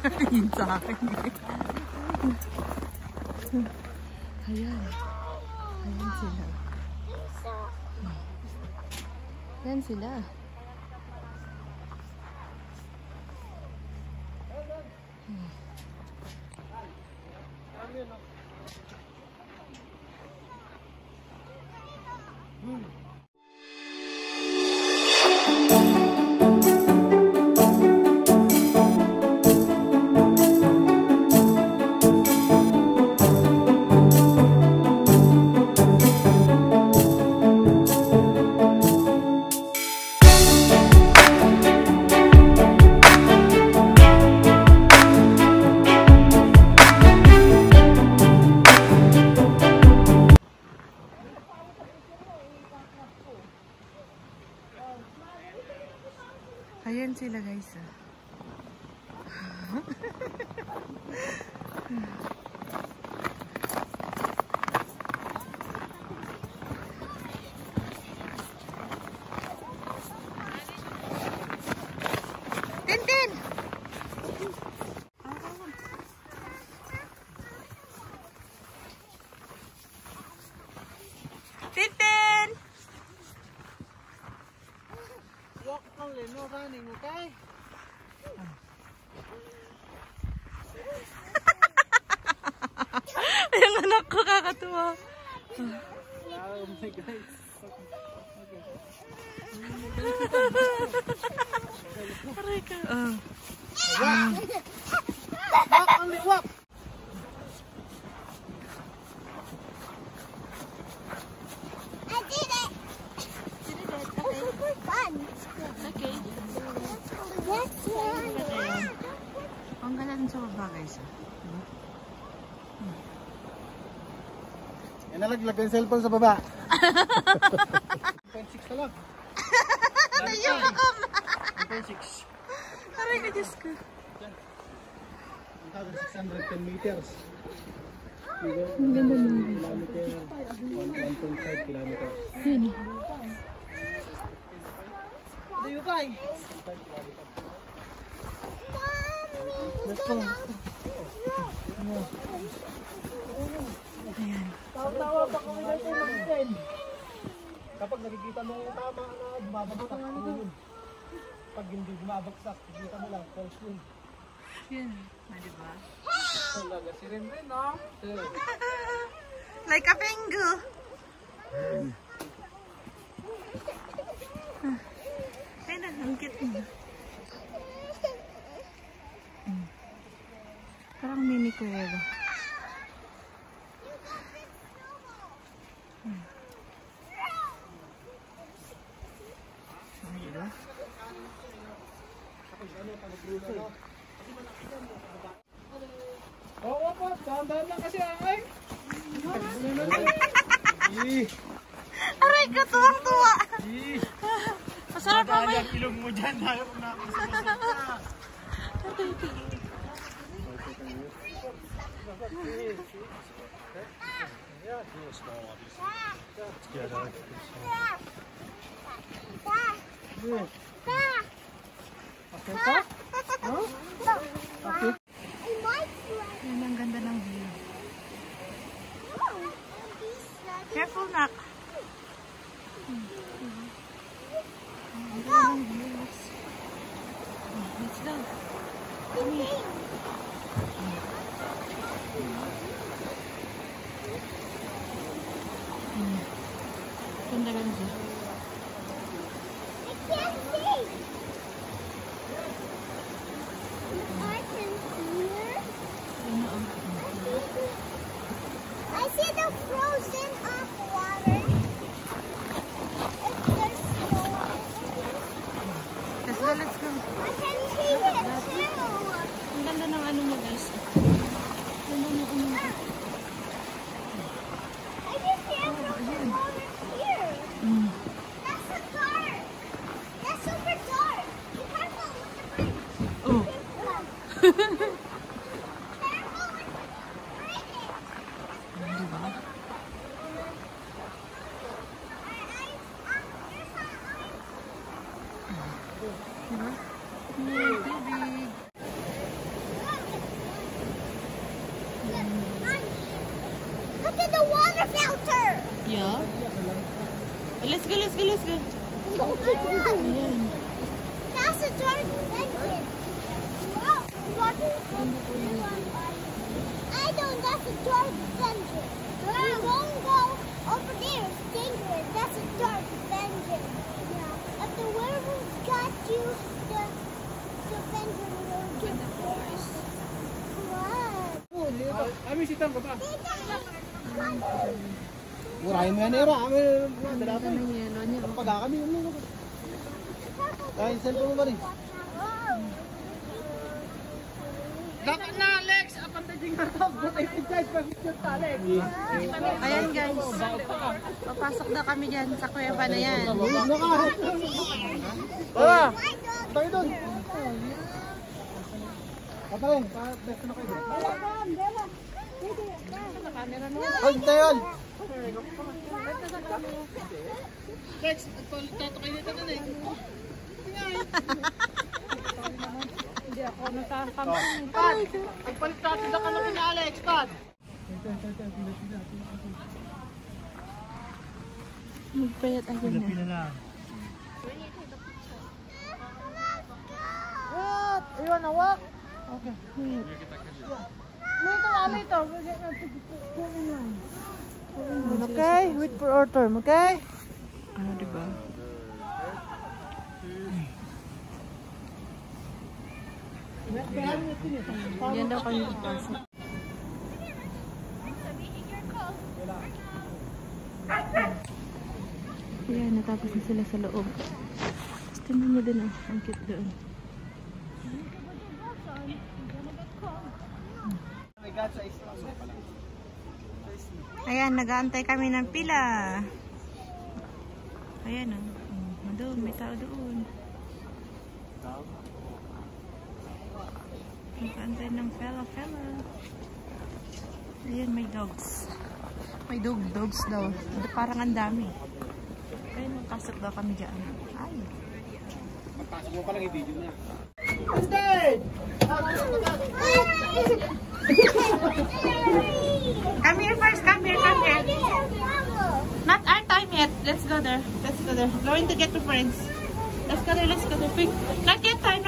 Yun sa akin. Ayan. Ayan sila. Ayan sila. Ayan sila guys. Tintin! Tintin! Walk only, no running, okay? Yung anak ko kakatuwa. Oh my God. Aray ka. Walk only, walk. I did it. Okay. Fun. Okay. Yes, Ang ganda dun sa baba guys. Nalaglag yung cellphone sa baba. 1.6 na lang. Nayakam! 1.6. Aray ka, Diyos ko. 1,610 meters. Ang ganda nun. Kilometer, 1.5 kilometers. Yun. Do you buy? Let's go. Ayan. Tawa pa kami dito sa mountain. Kapag nakikita mo yung tama na bumabagsak, yun. Pag hindi bumabagsak, nakikita mo lang, false yun. Yun. Diba? Talaga si Ren, no? Like a pengu. Ayun na, ang cute mo. Parang mini kuweba. Diba? Oo po, dahan-dahan lang kasi ay. Aray ka, tuwang-tuwa. Masarap mamay. Ilong mo dyan, ayaw ko na. Yan ang ganda ng view. Careful, nak. Ang ganda ng view. Let's go. Ganda ganda. I see the frozen up water. Let's go, let's go. I can see it too. Ang ganda ng ano niya guys. Ganda ng ano niya. I can see it from the water here. water filter. Yeah. Let's go, let's go, let's go. Ayan. That's a dark engine. Wow, water. I don't. That's a dark engine. We won't go over there. It's dangerous. That's a dark engine. Yeah. If the werewolves got you, the engine will get worse. What? Kami si Tam, baba. Tita, Murahin mo yan, Era. Kami, dala Ito ng yelo niya. pag kami, Kaya cellphone mo ba rin? Dapat na, Alex! Apantay din ka ito. Butay si Jai, pag-picture ta, Alex. Ayan guys. Papasok na kami dyan sa kuweba na yan. Baba! Tayo doon! Patayin, best na kayo. Ay, tayo! Lex, tatakay nito na eh. Hindi ako nakakampan. Pat! Agpalit natin na ka na kina Alex, Pat! Magpayat ako na. na. What? You wanna walk? Okay. Okay, wait for our turn, okay? Ano, diba? Yan daw kami papasok. Ayan, natapos na sila sa loob. Tingnan mo din ang cute doon. Ayan, nag-aantay kami ng pila. Ayan o. Doon, may tao doon. Nag-aantay ng fella. Ayan, may dogs. May dogs daw. Parang ang dami. Ayan, magpasok daw kami dyan. Ay. Magpasok mo pa lang i-video na. Come here first, come here. Not our time yet. Let's go there. Going to get the friends. Let's go there. Quick. Not yet time.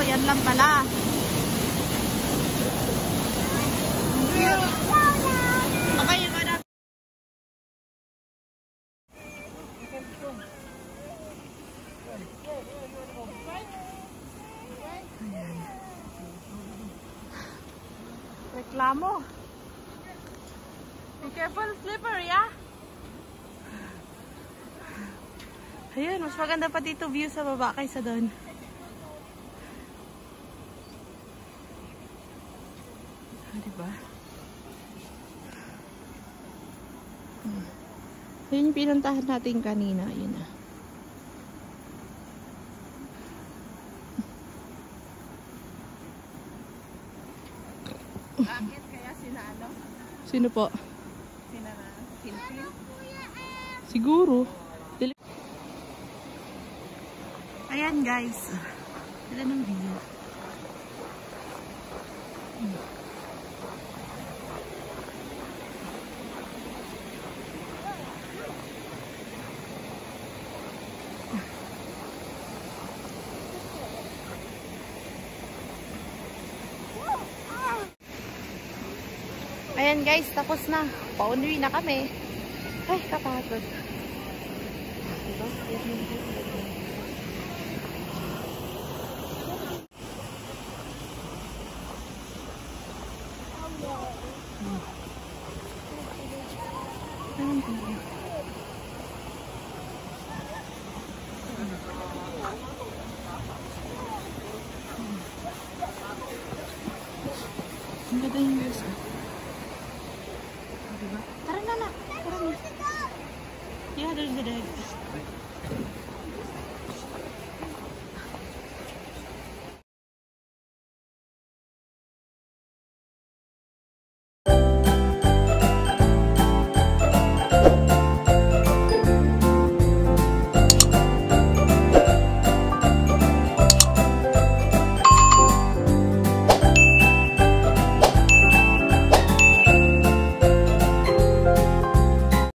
Yan lang pala. Okay, yung mga reklamo. Be careful, slippery, ah. Ayun, mas maganda pa dito view sa baba kaysa doon. Diba? Yun yung pinuntahan natin kanina. Yun na. Bakit kaya sila ano? Sino po? Sila na Philippines? Siguro. Ayan guys. Sila ng view. Ayan guys, tapos na. Pauwi na kami. Ay, kapagod. Ang ganda yung guys. Diba? Tara na. Tara na. Yeah, there's the dead.